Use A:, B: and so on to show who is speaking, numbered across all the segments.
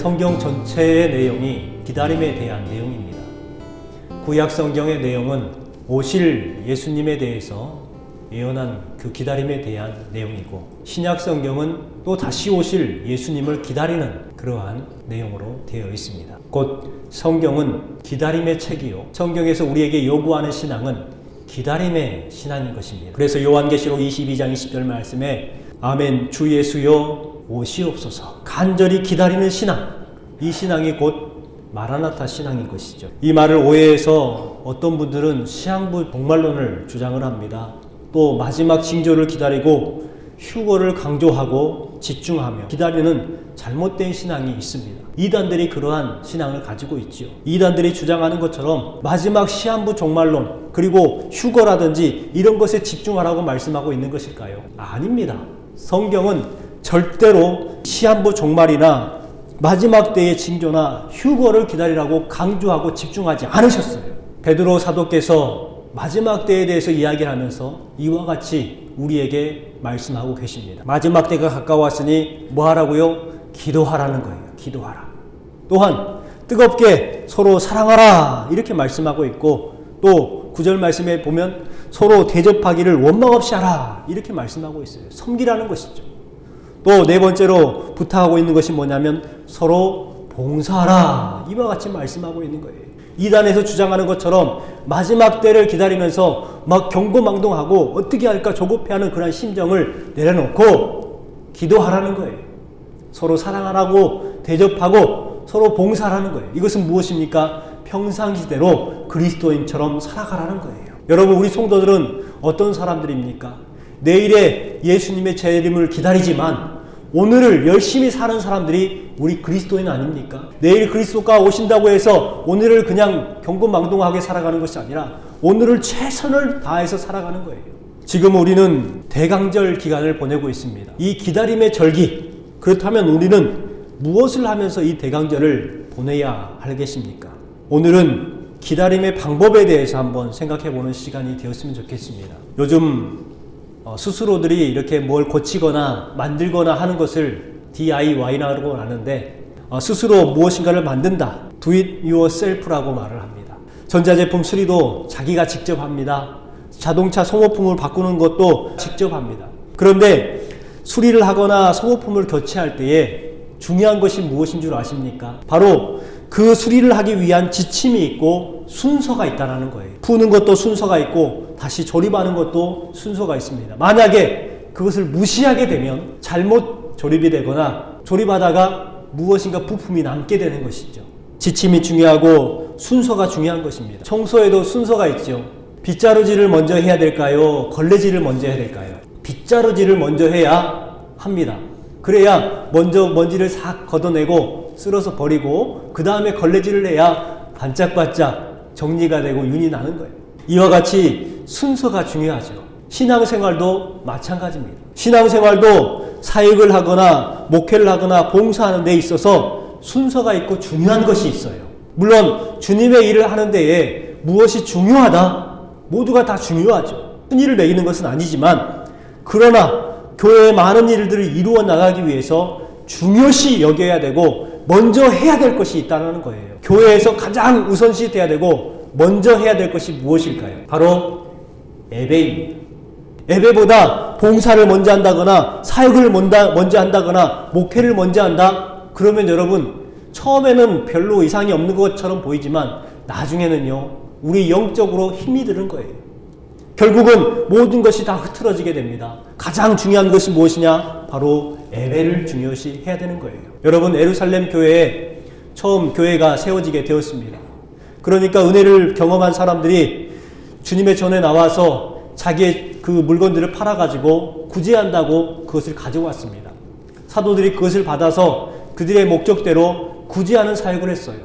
A: 성경 전체의 내용이 기다림에 대한 내용입니다. 구약 성경의 내용은 오실 예수님에 대해서 예언한 그 기다림에 대한 내용이고, 신약 성경은 또 다시 오실 예수님을 기다리는 그러한 내용으로 되어 있습니다. 곧 성경은 기다림의 책이요, 성경에서 우리에게 요구하는 신앙은 기다림의 신앙인 것입니다. 그래서 요한계시록 22장 20절 말씀에 아멘 주 예수여 오시옵소서, 간절히 기다리는 신앙, 이 신앙이 곧 마라나타 신앙인 것이죠. 이 말을 오해해서 어떤 분들은 시한부 종말론을 주장을 합니다. 또 마지막 징조를 기다리고 휴거를 강조하고 집중하며 기다리는 잘못된 신앙이 있습니다. 이단들이 그러한 신앙을 가지고 있죠. 이단들이 주장하는 것처럼 마지막 시한부 종말론 그리고 휴거라든지 이런 것에 집중하라고 말씀하고 있는 것일까요? 아닙니다. 성경은 절대로 시한부 종말이나 마지막 때의 징조나 휴거를 기다리라고 강조하고 집중하지 않으셨어요. 베드로 사도께서 마지막 때에 대해서 이야기를 하면서 이와 같이 우리에게 말씀하고 계십니다. 마지막 때가 가까웠으니 뭐 하라고요? 기도하라는 거예요. 기도하라. 또한 뜨겁게 서로 사랑하라 이렇게 말씀하고 있고, 또 9절 말씀에 보면 서로 대접하기를 원망 없이 하라 이렇게 말씀하고 있어요. 섬기라는 것이죠. 또 네 번째로 부탁하고 있는 것이 뭐냐면 서로 봉사하라 이와 같이 말씀하고 있는 거예요. 이단에서 주장하는 것처럼 마지막 때를 기다리면서 막 경고망동하고 어떻게 할까 조급해하는 그런 심정을 내려놓고 기도하라는 거예요. 서로 사랑하라고 대접하고 서로 봉사하라는 거예요. 이것은 무엇입니까? 평상시대로 그리스도인처럼 살아가라는 거예요. 여러분, 우리 성도들은 어떤 사람들입니까? 내일의 예수님의 재림을 기다리지만 오늘을 열심히 사는 사람들이 우리 그리스도인 아닙니까? 내일 그리스도가 오신다고 해서 오늘을 그냥 경고망동하게 살아가는 것이 아니라 오늘을 최선을 다해서 살아가는 거예요. 지금 우리는 대강절 기간을 보내고 있습니다. 이 기다림의 절기, 그렇다면 우리는 무엇을 하면서 이 대강절을 보내야 하겠습니까? 오늘은 기다림의 방법에 대해서 한번 생각해보는 시간이 되었으면 좋겠습니다. 요즘 스스로들이 이렇게 뭘 고치거나 만들거나 하는 것을 DIY라고 하는데, 스스로 무엇인가를 만든다, Do it yourself라고 말을 합니다. 전자제품 수리도 자기가 직접 합니다. 자동차 소모품을 바꾸는 것도 직접 합니다. 그런데 수리를 하거나 소모품을 교체할 때에 중요한 것이 무엇인 줄 아십니까? 바로 그 수리를 하기 위한 지침이 있고 순서가 있다는 거예요. 푸는 것도 순서가 있고 다시 조립하는 것도 순서가 있습니다. 만약에 그것을 무시하게 되면 잘못 조립이 되거나 조립하다가 무엇인가 부품이 남게 되는 것이죠. 지침이 중요하고 순서가 중요한 것입니다. 청소에도 순서가 있죠. 빗자루질을 먼저 해야 될까요? 걸레질을 먼저 해야 될까요? 빗자루질을 먼저 해야 합니다. 그래야 먼저 먼지를 싹 걷어내고 쓸어서 버리고 그 다음에 걸레질을 해야 반짝반짝 정리가 되고 윤이 나는 거예요. 이와 같이 순서가 중요하죠. 신앙생활도 마찬가지입니다. 신앙생활도 사역을 하거나 목회를 하거나 봉사하는 데 있어서 순서가 있고 중요한 것이 있어요. 물론 주님의 일을 하는 데에 무엇이 중요하다? 모두가 다 중요하죠. 순위를 매기는 것은 아니지만, 그러나 교회의 많은 일들을 이루어 나가기 위해서 중요시 여겨야 되고 먼저 해야 될 것이 있다는 거예요. 교회에서 가장 우선시 돼야 되고 먼저 해야 될 것이 무엇일까요? 바로 예배입니다. 예배보다 봉사를 먼저 한다거나 사역을 먼저 한다거나 목회를 먼저 한다? 그러면 여러분, 처음에는 별로 이상이 없는 것처럼 보이지만 나중에는요, 우리 영적으로 힘이 드는 거예요. 결국은 모든 것이 다 흐트러지게 됩니다. 가장 중요한 것이 무엇이냐? 바로 예배를 중요시 해야 되는 거예요. 여러분, 예루살렘 교회에 처음 교회가 세워지게 되었습니다. 그러니까 은혜를 경험한 사람들이 주님의 전에 나와서 자기의 그 물건들을 팔아가지고 구제한다고 그것을 가져왔습니다. 사도들이 그것을 받아서 그들의 목적대로 구제하는 사역을 했어요.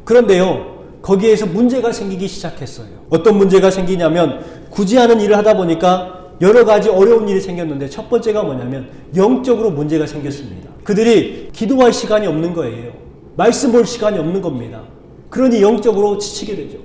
A: 그런데요, 거기에서 문제가 생기기 시작했어요. 어떤 문제가 생기냐면, 구제하는 일을 하다 보니까 여러 가지 어려운 일이 생겼는데 첫 번째가 뭐냐면 영적으로 문제가 생겼습니다. 그들이 기도할 시간이 없는 거예요. 말씀 볼 시간이 없는 겁니다. 그러니 영적으로 지치게 되죠.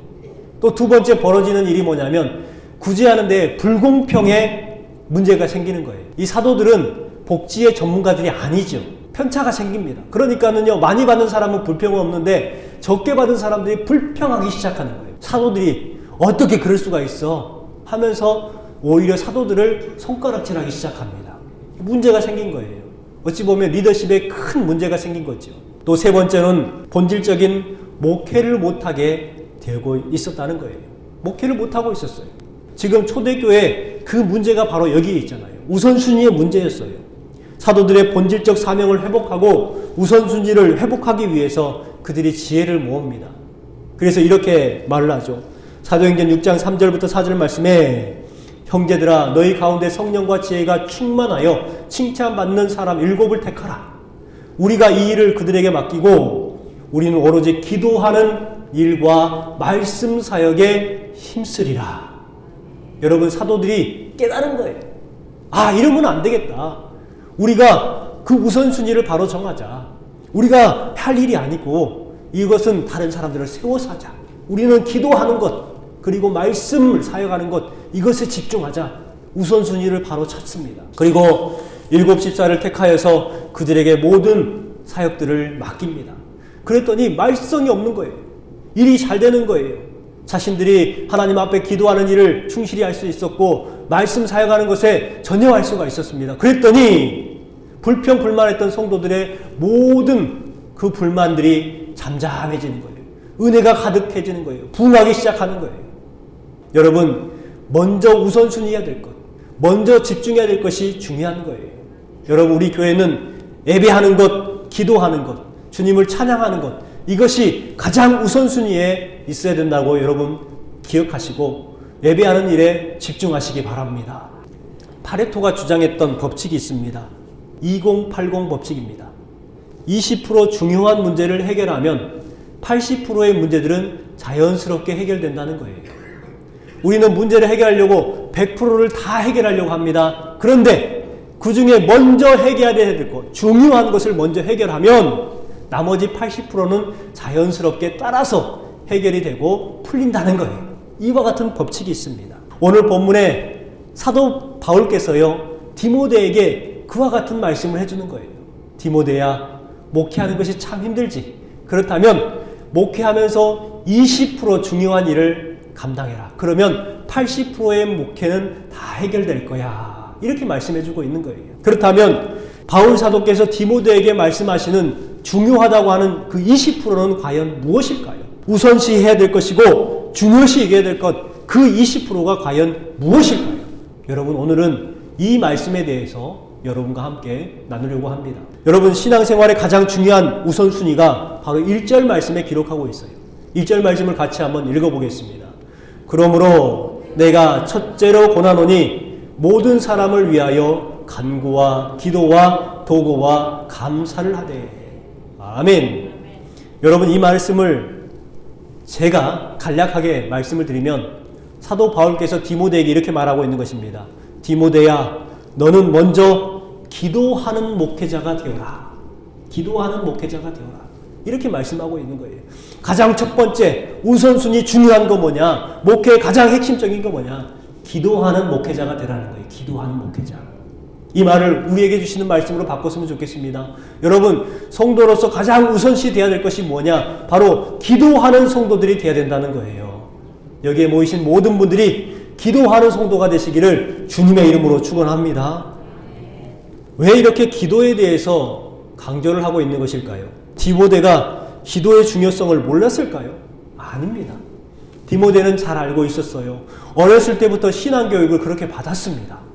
A: 또 두 번째 벌어지는 일이 뭐냐면 구제하는데 불공평의 문제가 생기는 거예요. 이 사도들은 복지의 전문가들이 아니죠. 편차가 생깁니다. 그러니까는요, 많이 받는 사람은 불평은 없는데 적게 받은 사람들이 불평하기 시작하는 거예요. 사도들이 어떻게 그럴 수가 있어 하면서 오히려 사도들을 손가락질하기 시작합니다. 문제가 생긴 거예요. 어찌 보면 리더십에 큰 문제가 생긴 거죠. 또 세 번째는 본질적인 목회를 못하게 되고 있었다는 거예요. 목회를 못하고 있었어요. 지금 초대교회 그 문제가 바로 여기에 있잖아요. 우선순위의 문제였어요. 사도들의 본질적 사명을 회복하고 우선순위를 회복하기 위해서 그들이 지혜를 모읍니다. 그래서 이렇게 말을 하죠. 사도행전 6장 3절부터 4절 말씀에 형제들아 너희 가운데 성령과 지혜가 충만하여 칭찬받는 사람 7을 택하라. 우리가 이 일을 그들에게 맡기고 우리는 오로지 기도하는 일과 말씀 사역에 힘쓰리라. 여러분, 사도들이 깨달은 거예요. 아, 이러면 안 되겠다. 우리가 그 우선순위를 바로 정하자. 우리가 할 일이 아니고 이것은 다른 사람들을 세워서 하자. 우리는 기도하는 것 그리고 말씀을 사역하는 것 이것에 집중하자. 우선순위를 바로 찾습니다. 그리고 7 집사를 택하여서 그들에게 모든 사역들을 맡깁니다. 그랬더니 말썽이 없는 거예요. 일이 잘 되는 거예요. 자신들이 하나님 앞에 기도하는 일을 충실히 할 수 있었고 말씀 사역하는 것에 전념할 수가 있었습니다. 그랬더니 불평 불만했던 성도들의 모든 그 불만들이 잠잠해지는 거예요. 은혜가 가득해지는 거예요. 부흥하기 시작하는 거예요. 여러분, 먼저 우선순위해야 될 것, 먼저 집중해야 될 것이 중요한 거예요. 여러분, 우리 교회는 예배하는 것, 기도하는 것, 주님을 찬양하는 것, 이것이 가장 우선순위에 있어야 된다고 여러분 기억하시고 예배하는 일에 집중하시기 바랍니다. 파레토가 주장했던 법칙이 있습니다. 2080 법칙입니다. 20% 중요한 문제를 해결하면 80%의 문제들은 자연스럽게 해결된다는 거예요. 우리는 문제를 해결하려고 100%를 다 해결하려고 합니다. 그런데 그 중에 먼저 해결해야 될 것, 중요한 것을 먼저 해결하면 나머지 80%는 자연스럽게 따라서 해결이 되고 풀린다는 거예요. 이와 같은 법칙이 있습니다. 오늘 본문에 사도 바울께서요, 디모데에게 그와 같은 말씀을 해주는 거예요. 디모데야, 목회하는 것이 참 힘들지. 그렇다면 목회하면서 20% 중요한 일을 감당해라. 그러면 80%의 목회는 다 해결될 거야. 이렇게 말씀해주고 있는 거예요. 그렇다면 바울 사도께서 디모데에게 말씀하시는 중요하다고 하는 그 20%는 과연 무엇일까요? 우선시해야 될 것이고 중요시 여겨야 될 것, 그 20%가 과연 무엇일까요? 여러분, 오늘은 이 말씀에 대해서 여러분과 함께 나누려고 합니다. 여러분, 신앙생활의 가장 중요한 우선순위가 바로 1절 말씀에 기록하고 있어요. 1절 말씀을 같이 한번 읽어보겠습니다. 그러므로 내가 첫째로 권하노니 모든 사람을 위하여 간구와 기도와 도구와 감사를 하되. 아멘. 여러분, 이 말씀을 제가 간략하게 말씀을 드리면 사도 바울께서 디모데에게 이렇게 말하고 있는 것입니다. 디모데야, 너는 먼저 기도하는 목회자가 되어라. 기도하는 목회자가 되어라. 이렇게 말씀하고 있는 거예요. 가장 첫 번째 우선순위 중요한 거 뭐냐? 목회의 가장 핵심적인 거 뭐냐? 기도하는 목회자가 되라는 거예요. 기도하는 목회자. 이 말을 우리에게 주시는 말씀으로 바꿨으면 좋겠습니다. 여러분, 성도로서 가장 우선시 돼야 될 것이 뭐냐? 바로 기도하는 성도들이 돼야 된다는 거예요. 여기에 모이신 모든 분들이 기도하는 성도가 되시기를 주님의 이름으로 축원합니다. 왜 이렇게 기도에 대해서 강조를 하고 있는 것일까요? 디모데가 기도의 중요성을 몰랐을까요? 아닙니다. 디모데는 잘 알고 있었어요. 어렸을 때부터 신앙교육을 그렇게 받았습니다.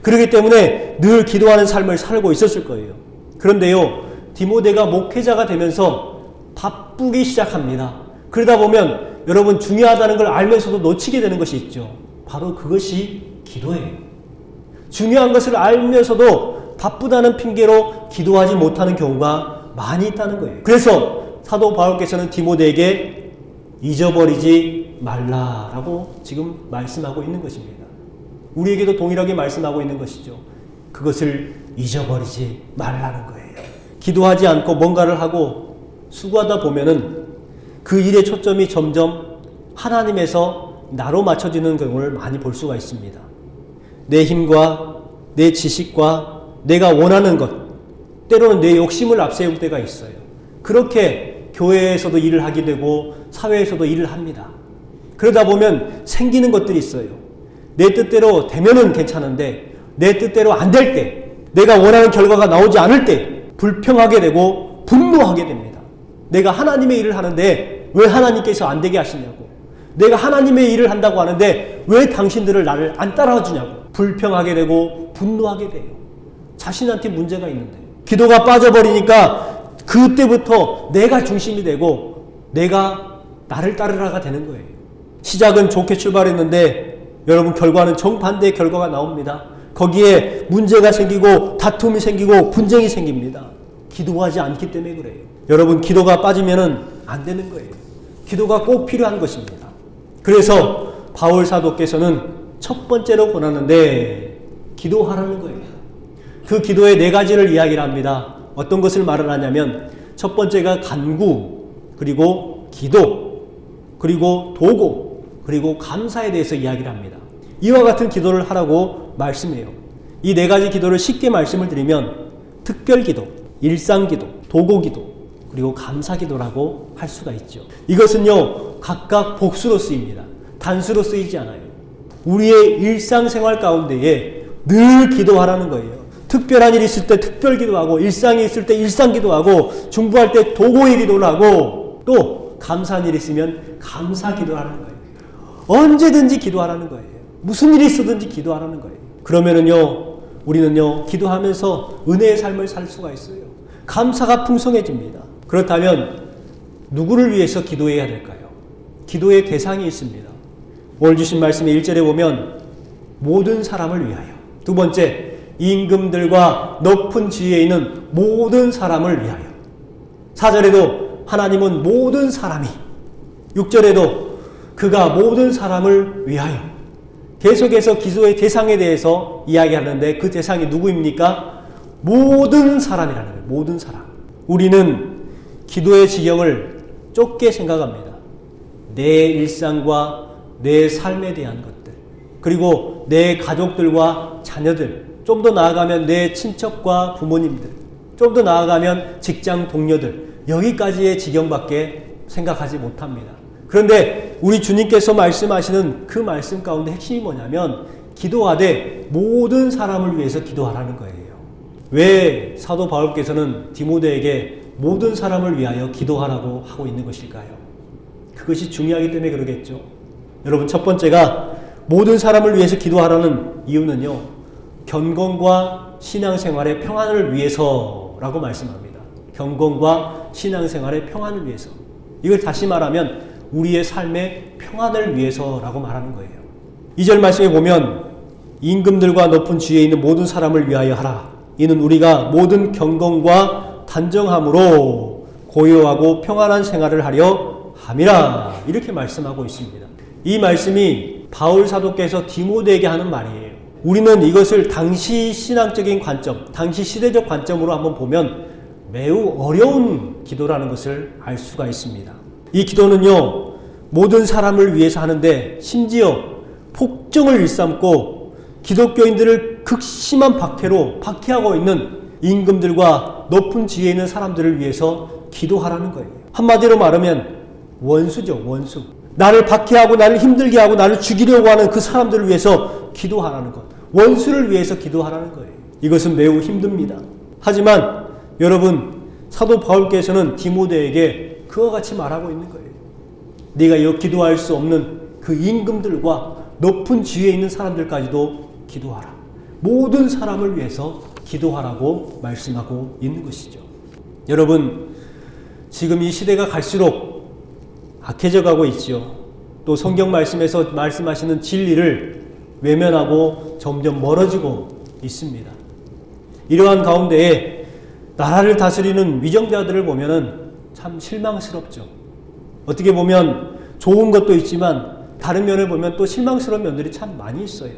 A: 그렇기 때문에 늘 기도하는 삶을 살고 있었을 거예요. 그런데요, 디모데가 목회자가 되면서 바쁘기 시작합니다. 그러다 보면 여러분, 중요하다는 걸 알면서도 놓치게 되는 것이 있죠. 바로 그것이 기도예요. 중요한 것을 알면서도 바쁘다는 핑계로 기도하지 못하는 경우가 많이 있다는 거예요. 그래서 사도 바울께서는 디모데에게 잊어버리지 말라라고 지금 말씀하고 있는 것입니다. 우리에게도 동일하게 말씀하고 있는 것이죠. 그것을 잊어버리지 말라는 거예요. 기도하지 않고 뭔가를 하고 수고하다 보면은 그 일의 초점이 점점 하나님에서 나로 맞춰지는 경우를 많이 볼 수가 있습니다. 내 힘과 내 지식과 내가 원하는 것, 때로는 내 욕심을 앞세울 때가 있어요. 그렇게 교회에서도 일을 하게 되고 사회에서도 일을 합니다. 그러다 보면 생기는 것들이 있어요. 내 뜻대로 되면은 괜찮은데 내 뜻대로 안 될 때, 내가 원하는 결과가 나오지 않을 때 불평하게 되고 분노하게 됩니다. 내가 하나님의 일을 하는데 왜 하나님께서 안 되게 하시냐고, 내가 하나님의 일을 한다고 하는데 왜 당신들을 나를 안 따라와 주냐고 불평하게 되고 분노하게 돼요. 자신한테 문제가 있는데 기도가 빠져버리니까 그때부터 내가 중심이 되고 내가 나를 따르라가 되는 거예요. 시작은 좋게 출발했는데 여러분 결과는 정반대의 결과가 나옵니다. 거기에 문제가 생기고 다툼이 생기고 분쟁이 생깁니다. 기도하지 않기 때문에 그래요. 여러분 기도가 빠지면은 안 되는 거예요. 기도가 꼭 필요한 것입니다. 그래서 바울 사도께서는 첫 번째로 권하는데 기도하라는 거예요. 그 기도의 4가지를 이야기를 합니다. 어떤 것을 말을 하냐면 첫 번째가 간구, 그리고 기도, 그리고 도고, 그리고 감사에 대해서 이야기를 합니다. 이와 같은 기도를 하라고 말씀해요. 이 4가지 기도를 쉽게 말씀을 드리면 특별기도, 일상기도, 도고기도, 그리고 감사기도라고 할 수가 있죠. 이것은요 각각 복수로 쓰입니다. 단수로 쓰이지 않아요. 우리의 일상생활 가운데에 늘 기도하라는 거예요. 특별한 일이 있을 때 특별기도하고, 일상이 있을 때 일상기도하고, 중보할 때 도고의 기도를 하고, 또 감사한 일이 있으면 감사기도를 하는 거예요. 언제든지 기도하라는 거예요. 무슨 일이 있어든지 기도하라는 거예요. 그러면은요 우리는요 기도하면서 은혜의 삶을 살 수가 있어요. 감사가 풍성해집니다. 그렇다면 누구를 위해서 기도해야 될까요? 기도의 대상이 있습니다. 오늘 주신 말씀의 1절에 보면 모든 사람을 위하여, 두 번째 임금들과 높은 지위에 있는 모든 사람을 위하여, 4절에도 하나님은 모든 사람이, 6절에도 그가 모든 사람을 위하여, 계속해서 기도의 대상에 대해서 이야기하는데 그 대상이 누구입니까? 모든 사람이라는 거예요. 모든 사람. 우리는 기도의 지경을 좁게 생각합니다. 내 일상과 내 삶에 대한 것들, 그리고 내 가족들과 자녀들, 좀 더 나아가면 내 친척과 부모님들, 좀 더 나아가면 직장 동료들, 여기까지의 지경밖에 생각하지 못합니다. 그런데 우리 주님께서 말씀하시는 그 말씀 가운데 핵심이 뭐냐면 기도하되 모든 사람을 위해서 기도하라는 거예요. 왜 사도 바울께서는 디모데에게 모든 사람을 위하여 기도하라고 하고 있는 것일까요? 그것이 중요하기 때문에 그러겠죠. 여러분 첫 번째가 모든 사람을 위해서 기도하라는 이유는요, 경건과 신앙생활의 평안을 위해서라고 말씀합니다. 경건과 신앙생활의 평안을 위해서. 이걸 다시 말하면 우리의 삶의 평안을 위해서라고 말하는 거예요. 2절 말씀에 보면 임금들과 높은 지위에 있는 모든 사람을 위하여 하라. 이는 우리가 모든 경건과 단정함으로 고요하고 평안한 생활을 하려 함이라. 이렇게 말씀하고 있습니다. 이 말씀이 바울 사도께서 디모데에게 하는 말이에요. 우리는 이것을 당시 신앙적인 관점, 당시 시대적 관점으로 한번 보면 매우 어려운 기도라는 것을 알 수가 있습니다. 이 기도는요 모든 사람을 위해서 하는데 심지어 폭정을 일삼고 기독교인들을 극심한 박해하고 있는 임금들과 높은 지위에 있는 사람들을 위해서 기도하라는 거예요. 한마디로 말하면 원수죠, 원수. 나를 박해하고 나를 힘들게 하고 나를 죽이려고 하는 그 사람들을 위해서 기도하라는 것. 원수를 위해서 기도하라는 거예요. 이것은 매우 힘듭니다. 하지만 여러분 사도 바울께서는 디모데에게 그와 같이 말하고 있는 거예요. 네가 기도할 수 없는 그 임금들과 높은 지위에 있는 사람들까지도 기도하라. 모든 사람을 위해서 기도하라고 말씀하고 있는 것이죠. 여러분 지금 이 시대가 갈수록 악해져 가고 있죠. 또 성경 말씀에서 말씀하시는 진리를 외면하고 점점 멀어지고 있습니다. 이러한 가운데에 나라를 다스리는 위정자들을 보면은 참 실망스럽죠. 어떻게 보면 좋은 것도 있지만 다른 면을 보면 또 실망스러운 면들이 참 많이 있어요.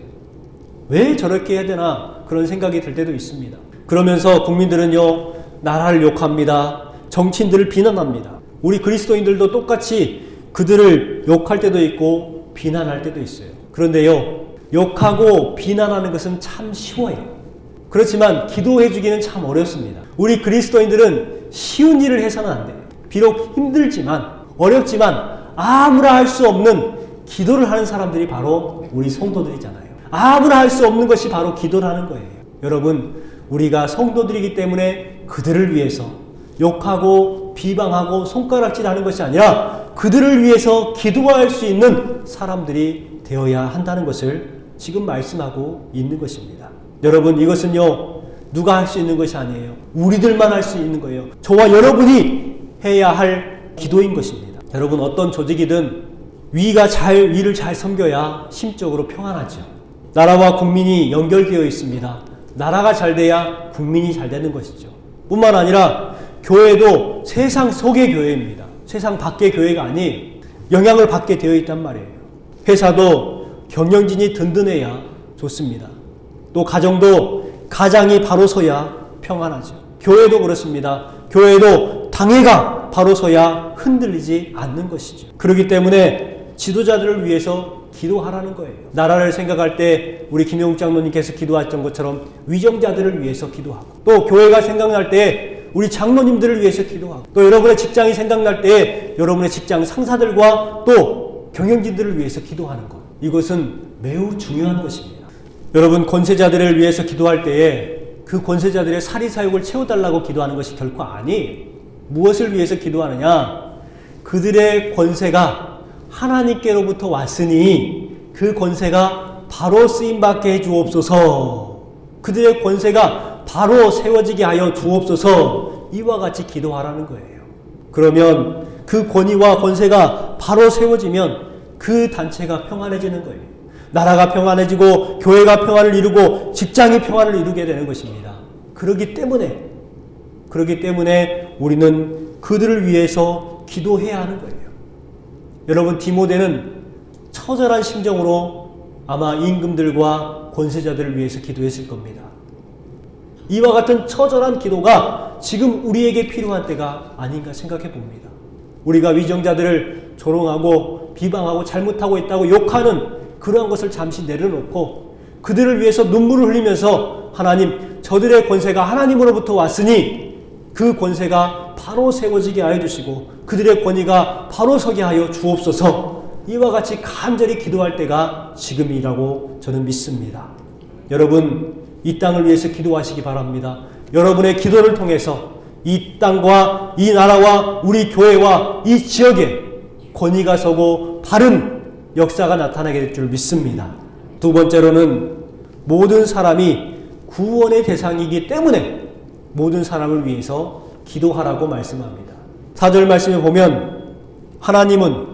A: 왜 저렇게 해야 되나 그런 생각이 들 때도 있습니다. 그러면서 국민들은요 나라를 욕합니다. 정치인들을 비난합니다. 우리 그리스도인들도 똑같이 그들을 욕할 때도 있고 비난할 때도 있어요. 그런데요 욕하고 비난하는 것은 참 쉬워요. 그렇지만 기도해 주기는 참 어렵습니다. 우리 그리스도인들은 쉬운 일을 해서는 안 돼요. 비록 힘들지만 어렵지만 아무나 할 수 없는 기도를 하는 사람들이 바로 우리 성도들이잖아요. 아무나 할 수 없는 것이 바로 기도를 하는 거예요. 여러분, 우리가 성도들이기 때문에 그들을 위해서 욕하고 비방하고 손가락질하는 것이 아니라 그들을 위해서 기도할 수 있는 사람들이 되어야 한다는 것을 지금 말씀하고 있는 것입니다. 여러분, 이것은요, 누가 할 수 있는 것이 아니에요. 우리들만 할 수 있는 거예요. 저와 여러분이 해야 할 기도인 것입니다. 여러분, 어떤 조직이든 위를 잘 섬겨야 심적으로 평안하죠. 나라와 국민이 연결되어 있습니다. 나라가 잘 돼야 국민이 잘 되는 것이죠. 뿐만 아니라 교회도 세상 속의 교회입니다. 세상 밖의 교회가 아닌 영향을 받게 되어 있단 말이에요. 회사도 경영진이 든든해야 좋습니다. 또 가장이 바로 서야 평안하죠. 교회도 그렇습니다. 교회도 당회가 바로 서야 흔들리지 않는 것이죠. 그렇기 때문에 지도자들을 위해서 기도하라는 거예요. 나라를 생각할 때 우리 김용욱 장로님께서 기도하셨던 것처럼 위정자들을 위해서 기도하고, 또 교회가 생각날 때 우리 장로님들을 위해서 기도하고, 또 여러분의 직장이 생각날 때 여러분의 직장 상사들과 또 경영진들을 위해서 기도하는 것, 이것은 매우 중요한 것입니다. 여러분, 권세자들을 위해서 기도할 때에 그 권세자들의 사리사욕을 채워달라고 기도하는 것이 결코 아니에요. 무엇을 위해서 기도하느냐? 그들의 권세가 하나님께로부터 왔으니 그 권세가 바로 쓰임받게 해주옵소서. 그들의 권세가 바로 세워지게 하여 주옵소서. 이와 같이 기도하라는 거예요. 그러면 그 권위와 권세가 바로 세워지면 그 단체가 평안해지는 거예요. 나라가 평안해지고 교회가 평안을 이루고 직장이 평안을 이루게 되는 것입니다. 그렇기 때문에 우리는 그들을 위해서 기도해야 하는 거예요. 여러분, 디모데는 처절한 심정으로 아마 임금들과 권세자들을 위해서 기도했을 겁니다. 이와 같은 처절한 기도가 지금 우리에게 필요한 때가 아닌가 생각해 봅니다. 우리가 위정자들을 조롱하고 비방하고 잘못하고 있다고 욕하는 그러한 것을 잠시 내려놓고 그들을 위해서 눈물을 흘리면서, 하나님, 저들의 권세가 하나님으로부터 왔으니 그 권세가 바로 세워지게 하여 주시고 그들의 권위가 바로 서게 하여 주옵소서. 이와 같이 간절히 기도할 때가 지금이라고 저는 믿습니다. 여러분, 이 땅을 위해서 기도하시기 바랍니다. 여러분의 기도를 통해서 이 땅과 이 나라와 우리 교회와 이 지역에 권위가 서고 바른 역사가 나타나게 될 줄 믿습니다. 두 번째로는 모든 사람이 구원의 대상이기 때문에 모든 사람을 위해서 기도하라고 말씀합니다. 4절 말씀에 보면 하나님은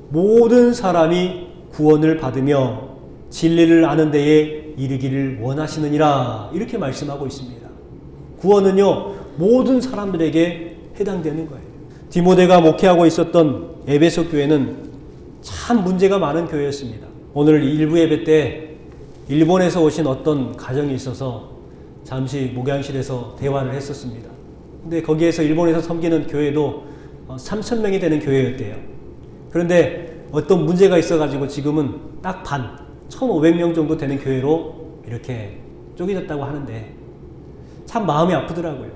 A: 모든 사람이 구원을 받으며 진리를 아는 데에 이르기를 원하시느니라, 이렇게 말씀하고 있습니다. 구원은요, 모든 사람들에게 해당되는 거예요. 디모데가 목회하고 있었던 에베소 교회는 참 문제가 많은 교회였습니다. 오늘 일부 예배 때 일본에서 오신 어떤 가정이 있어서 잠시 목양실에서 대화를 했었습니다. 근데 거기에서 일본에서 섬기는 교회도 3,000명이 되는 교회였대요. 그런데 어떤 문제가 있어가지고 지금은 딱 반, 1,500명 정도 되는 교회로 이렇게 쪼개졌다고 하는데 참 마음이 아프더라고요.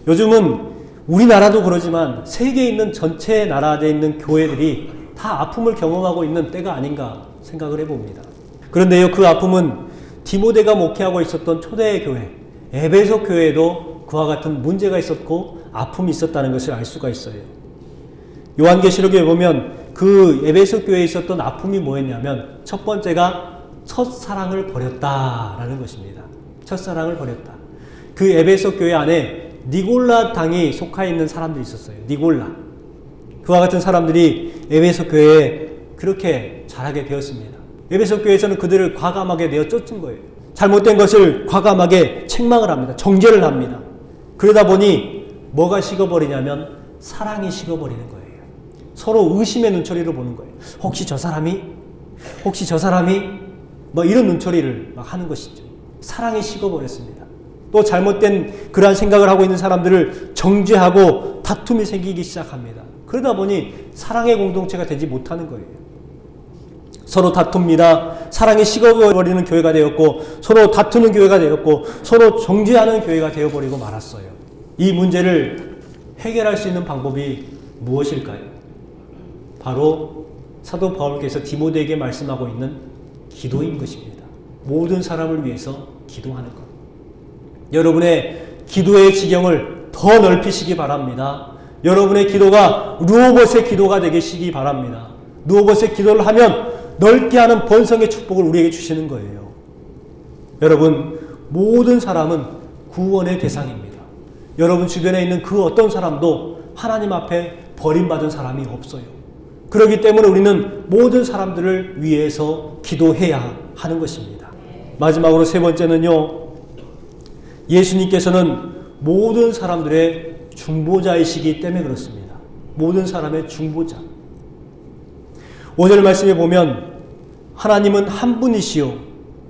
A: 요즘은 우리나라도 그러지만 세계에 있는 전체 나라에 있는 교회들이 다 아픔을 경험하고 있는 때가 아닌가 생각을 해봅니다. 그런데요, 그 아픔은 디모데가 목회하고 있었던 초대 교회, 에베소 교회에도 그와 같은 문제가 있었고 아픔이 있었다는 것을 알 수가 있어요. 요한계시록에 보면 그 에베소 교회에 있었던 아픔이 뭐였냐면 첫 번째가 첫사랑을 버렸다라는 것입니다. 첫사랑을 버렸다. 그 에베소 교회 안에 니골라 당이 속하 있는 사람들이 있었어요. 니골라. 그와 같은 사람들이 에베소 교회에 그렇게 자라게 되었습니다. 에베소 교회에서는 그들을 과감하게 내어 쫓은 거예요. 잘못된 것을 과감하게 책망을 합니다. 정죄를 합니다. 그러다 보니 뭐가 식어버리냐면 사랑이 식어버리는 거예요. 서로 의심의 눈초리로 보는 거예요. 혹시 저 사람이 뭐 이런 눈초리를 막 하는 것이죠. 사랑이 식어버렸습니다. 또 잘못된 그러한 생각을 하고 있는 사람들을 정죄하고 다툼이 생기기 시작합니다. 그러다 보니 사랑의 공동체가 되지 못하는 거예요. 서로 다툽니다. 사랑이 식어버리는 교회가 되었고 서로 다투는 교회가 되었고 서로 정죄하는 교회가 되어버리고 말았어요. 이 문제를 해결할 수 있는 방법이 무엇일까요? 바로 사도 바울께서 디모데에게 말씀하고 있는 기도인 것입니다. 모든 사람을 위해서 기도하는 것. 여러분의 기도의 지경을 더 넓히시기 바랍니다. 여러분의 기도가 루오봇의 기도가 되시기 바랍니다. 루오봇의 기도를 하면 넓게 하는 번성의 축복을 우리에게 주시는 거예요. 여러분, 모든 사람은 구원의 대상입니다. 여러분 주변에 있는 그 어떤 사람도 하나님 앞에 버림받은 사람이 없어요. 그렇기 때문에 우리는 모든 사람들을 위해서 기도해야 하는 것입니다. 마지막으로 세 번째는요, 예수님께서는 모든 사람들의 중보자이시기 때문에 그렇습니다. 모든 사람의 중보자. 5절 말씀에 보면 하나님은 한 분이시요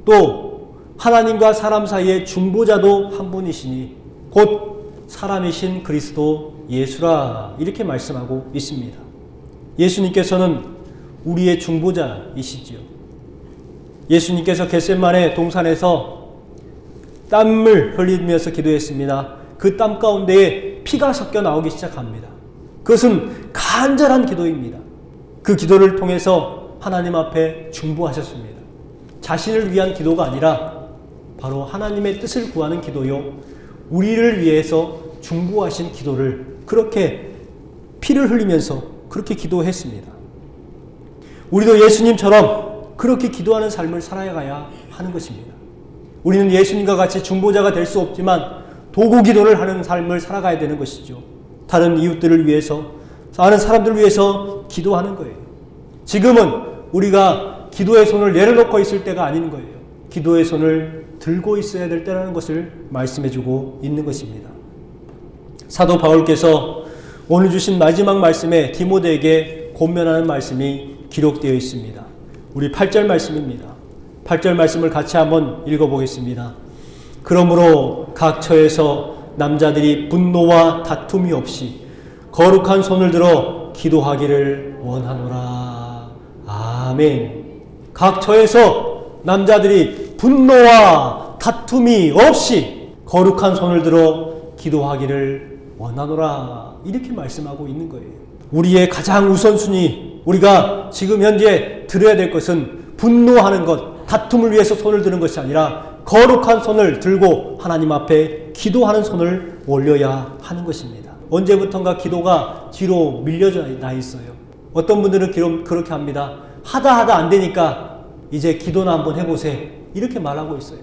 A: 또 하나님과 사람 사이의 중보자도 한 분이시니 곧 사람이신 그리스도 예수라, 이렇게 말씀하고 있습니다. 예수님께서는 우리의 중보자이시지요. 예수님께서 겟세마네 동산에서 땀을 흘리면서 기도했습니다. 그 땀 가운데에 피가 섞여 나오기 시작합니다. 그것은 간절한 기도입니다. 그 기도를 통해서 하나님 앞에 중보하셨습니다. 자신을 위한 기도가 아니라 바로 하나님의 뜻을 구하는 기도요, 우리를 위해서 중보하신 기도를 그렇게 피를 흘리면서 그렇게 기도했습니다. 우리도 예수님처럼 그렇게 기도하는 삶을 살아가야 하는 것입니다. 우리는 예수님과 같이 중보자가 될 수 없지만 도구 기도를 하는 삶을 살아가야 되는 것이죠. 다른 이웃들을 위해서, 다른 사람들을 위해서 기도하는 거예요. 지금은 우리가 기도의 손을 내려놓고 있을 때가 아닌 거예요. 기도의 손을 들고 있어야 될 때라는 것을 말씀해주고 있는 것입니다. 사도 바울께서 오늘 주신 마지막 말씀에 디모데에게 권면하는 말씀이 기록되어 있습니다. 우리 8절 말씀입니다. 8절 말씀을 같이 한번 읽어보겠습니다. 그러므로 각 처에서 남자들이 분노와 다툼이 없이 거룩한 손을 들어 기도하기를 원하노라. 아멘. 각 처에서 남자들이 분노와 다툼이 없이 거룩한 손을 들어 기도하기를 원하노라, 이렇게 말씀하고 있는 거예요. 우리의 가장 우선순위, 우리가 지금 현재 들어야 될 것은 분노하는 것, 다툼을 위해서 손을 드는 것이 아니라 거룩한 손을 들고 하나님 앞에 기도하는 손을 올려야 하는 것입니다. 언제부턴가 기도가 뒤로 밀려져 나 있어요. 어떤 분들은 그렇게 합니다. 하다 안 되니까 이제 기도나 한번 해보세요, 이렇게 말하고 있어요.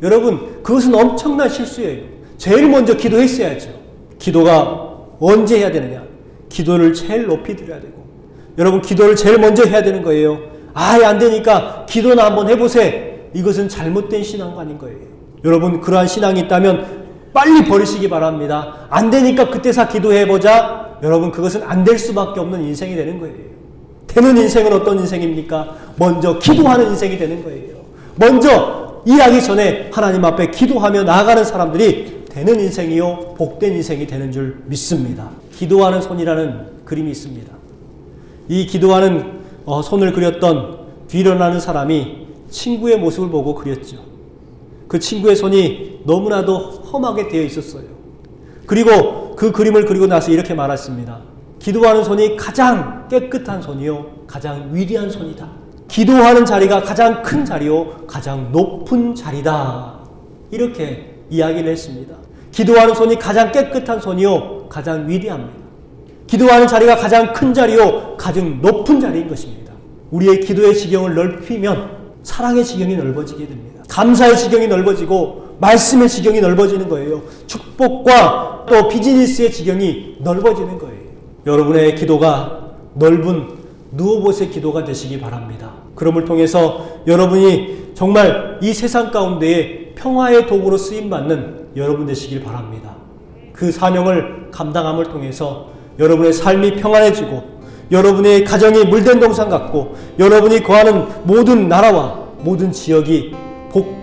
A: 여러분, 그것은 엄청난 실수예요. 제일 먼저 기도했어야죠. 기도가 언제 해야 되느냐? 기도를 제일 높이 드려야 되고, 여러분 기도를 제일 먼저 해야 되는 거예요. 아예 안 되니까 기도나 한번 해보세요. 이것은 잘못된 신앙 아닌 거예요. 여러분, 그러한 신앙이 있다면 빨리 버리시기 바랍니다. 안 되니까 그때서 기도해보자. 여러분, 그것은 안 될 수밖에 없는 인생이 되는 거예요. 되는 인생은 어떤 인생입니까? 먼저 기도하는 인생이 되는 거예요. 먼저 일하기 전에 하나님 앞에 기도하며 나아가는 사람들이 되는 인생이요, 복된 인생이 되는 줄 믿습니다. 기도하는 손이라는 그림이 있습니다. 이 기도하는 손을 그렸던 뒤로나는 사람이 친구의 모습을 보고 그렸죠. 그 친구의 손이 너무나도 험하게 되어 있었어요. 그리고 그 그림을 그리고 나서 이렇게 말했습니다. 기도하는 손이 가장 깨끗한 손이요, 가장 위대한 손이다. 기도하는 자리가 가장 큰 자리요, 가장 높은 자리다. 이렇게 이야기를 했습니다. 기도하는 손이 가장 깨끗한 손이요, 가장 위대합니다. 기도하는 자리가 가장 큰 자리요, 가장 높은 자리인 것입니다. 우리의 기도의 지경을 넓히면 사랑의 지경이 넓어지게 됩니다. 감사의 지경이 넓어지고 말씀의 지경이 넓어지는 거예요. 축복과 또 비즈니스의 지경이 넓어지는 거예요. 여러분의 기도가 넓은 누워봇의 기도가 되시기 바랍니다. 그럼을 통해서 여러분이 정말 이 세상 가운데에 평화의 도구로 쓰임받는 여러분 되시길 바랍니다. 그 사명을 감당함을 통해서 여러분의 삶이 평안해지고, 여러분의 가정이 물된 동산 같고, 여러분이 거하는 모든 나라와 모든 지역이 복된